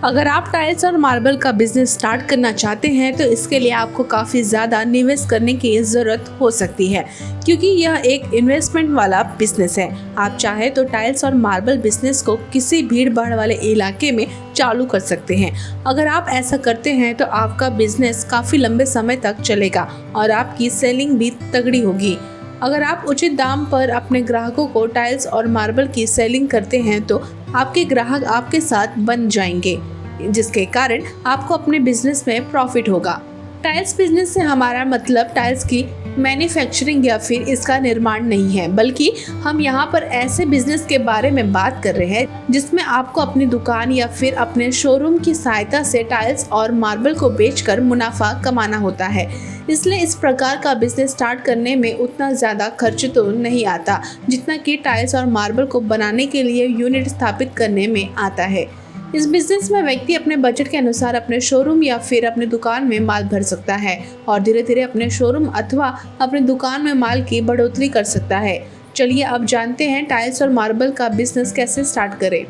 अगर आप टाइल्स और मार्बल का बिजनेस स्टार्ट करना चाहते हैं तो इसके लिए आपको काफ़ी ज़्यादा निवेश करने की ज़रूरत हो सकती है, क्योंकि यह एक इन्वेस्टमेंट वाला बिजनेस है। आप चाहे तो टाइल्स और मार्बल बिजनेस को किसी भीड़ भाड़ वाले इलाके में चालू कर सकते हैं। अगर आप ऐसा करते हैं तो आपका बिजनेस काफ़ी लंबे समय तक चलेगा और आपकी सेलिंग भी तगड़ी होगी। अगर आप उचित दाम पर अपने ग्राहकों को टाइल्स और मार्बल की सेलिंग करते हैं तो आपके ग्राहक आपके साथ बन जाएंगे, जिसके कारण आपको अपने बिजनेस में प्रॉफिट होगा। टाइल्स बिजनेस से हमारा मतलब टाइल्स की मैन्युफैक्चरिंग या फिर इसका निर्माण नहीं है, बल्कि हम यहाँ पर ऐसे बिजनेस के बारे में बात कर रहे हैं जिसमें आपको अपनी दुकान या फिर अपने शोरूम की सहायता से टाइल्स और मार्बल को बेचकर मुनाफा कमाना होता है। इसलिए इस प्रकार का बिजनेस स्टार्ट करने में उतना ज़्यादा खर्च तो नहीं आता जितना कि टाइल्स और मार्बल को बनाने के लिए यूनिट स्थापित करने में आता है। इस बिजनेस में व्यक्ति अपने बजट के अनुसार अपने शोरूम या फिर अपने दुकान में माल भर सकता है और धीरे धीरे अपने शोरूम अथवा अपनी दुकान में माल की बढ़ोतरी कर सकता है। चलिए अब जानते हैं टाइल्स और मार्बल का बिजनेस कैसे स्टार्ट करें।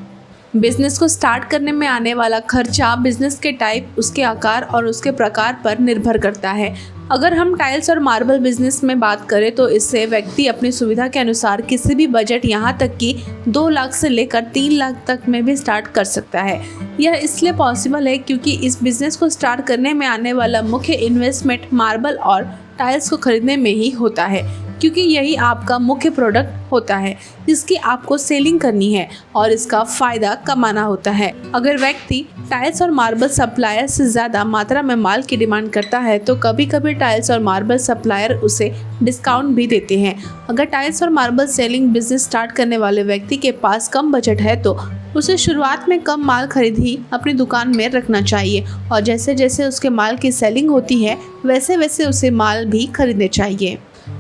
बिजनेस को स्टार्ट करने में आने वाला खर्चा बिजनेस के टाइप, उसके आकार और उसके प्रकार पर निर्भर करता है। अगर हम टाइल्स और मार्बल बिजनेस में बात करें तो इससे व्यक्ति अपनी सुविधा के अनुसार किसी भी बजट, यहाँ तक कि 2 लाख से लेकर 3 लाख तक में भी स्टार्ट कर सकता है। यह इसलिए पॉसिबल है क्योंकि इस बिजनेस को स्टार्ट करने में आने वाला मुख्य इन्वेस्टमेंट मार्बल और टाइल्स को खरीदने में ही होता है, क्योंकि यही आपका मुख्य प्रोडक्ट होता है जिसकी आपको सेलिंग करनी है और इसका फ़ायदा कमाना होता है। अगर व्यक्ति टाइल्स और मार्बल सप्लायर से ज़्यादा मात्रा में माल की डिमांड करता है तो कभी कभी टाइल्स और मार्बल सप्लायर उसे डिस्काउंट भी देते हैं। अगर टाइल्स और मार्बल सेलिंग बिजनेस स्टार्ट करने वाले व्यक्ति के पास कम बजट है तो उसे शुरुआत में कम माल खरीद ही अपनी दुकान में रखना चाहिए और जैसे जैसे उसके माल की सेलिंग होती है वैसे वैसे उसे माल भी खरीदने चाहिए।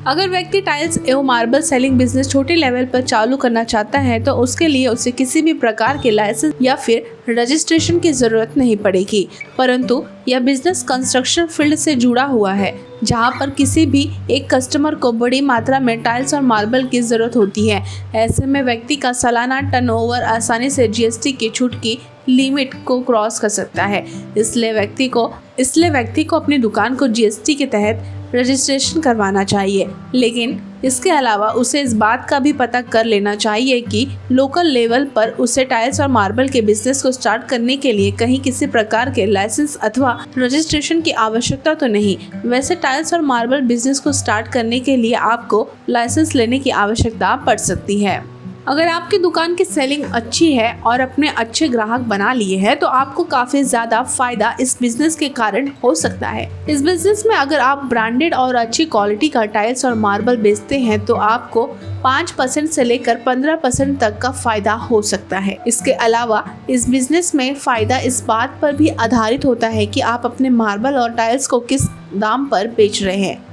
अगर व्यक्ति टाइल्स एवं मार्बल सेलिंग बिजनेस छोटे लेवल पर चालू करना चाहता है तो उसके लिए उसे किसी भी प्रकार के लाइसेंस या फिर रजिस्ट्रेशन की ज़रूरत नहीं पड़ेगी, परंतु यह बिजनेस कंस्ट्रक्शन फील्ड से जुड़ा हुआ है जहां पर किसी भी एक कस्टमर को बड़ी मात्रा में टाइल्स और मार्बल की ज़रूरत होती है। ऐसे में व्यक्ति का सालाना टर्नओवर आसानी से जीएसटी की छूट की लिमिट को क्रॉस कर सकता है। इसलिए व्यक्ति को अपनी दुकान को जीएसटी के तहत रजिस्ट्रेशन करवाना चाहिए, लेकिन इसके अलावा उसे इस बात का भी पता कर लेना चाहिए कि लोकल लेवल पर उसे टाइल्स और मार्बल के बिजनेस को स्टार्ट करने के लिए कहीं किसी प्रकार के लाइसेंस अथवा रजिस्ट्रेशन की आवश्यकता तो नहीं। वैसे टाइल्स और मार्बल बिजनेस को स्टार्ट करने के लिए आपको लाइसेंस लेने की आवश्यकता पड़ सकती है। अगर आपकी दुकान की सेलिंग अच्छी है और अपने अच्छे ग्राहक बना लिए हैं तो आपको काफ़ी ज़्यादा फायदा इस बिज़नेस के कारण हो सकता है। इस बिज़नेस में अगर आप ब्रांडेड और अच्छी क्वालिटी का टाइल्स और मार्बल बेचते हैं तो आपको 5% से लेकर 15% तक का फ़ायदा हो सकता है। इसके अलावा इस बिज़नेस में फ़ायदा इस बात पर भी आधारित होता है कि आप अपने मार्बल और टाइल्स को किस दाम पर बेच रहे हैं।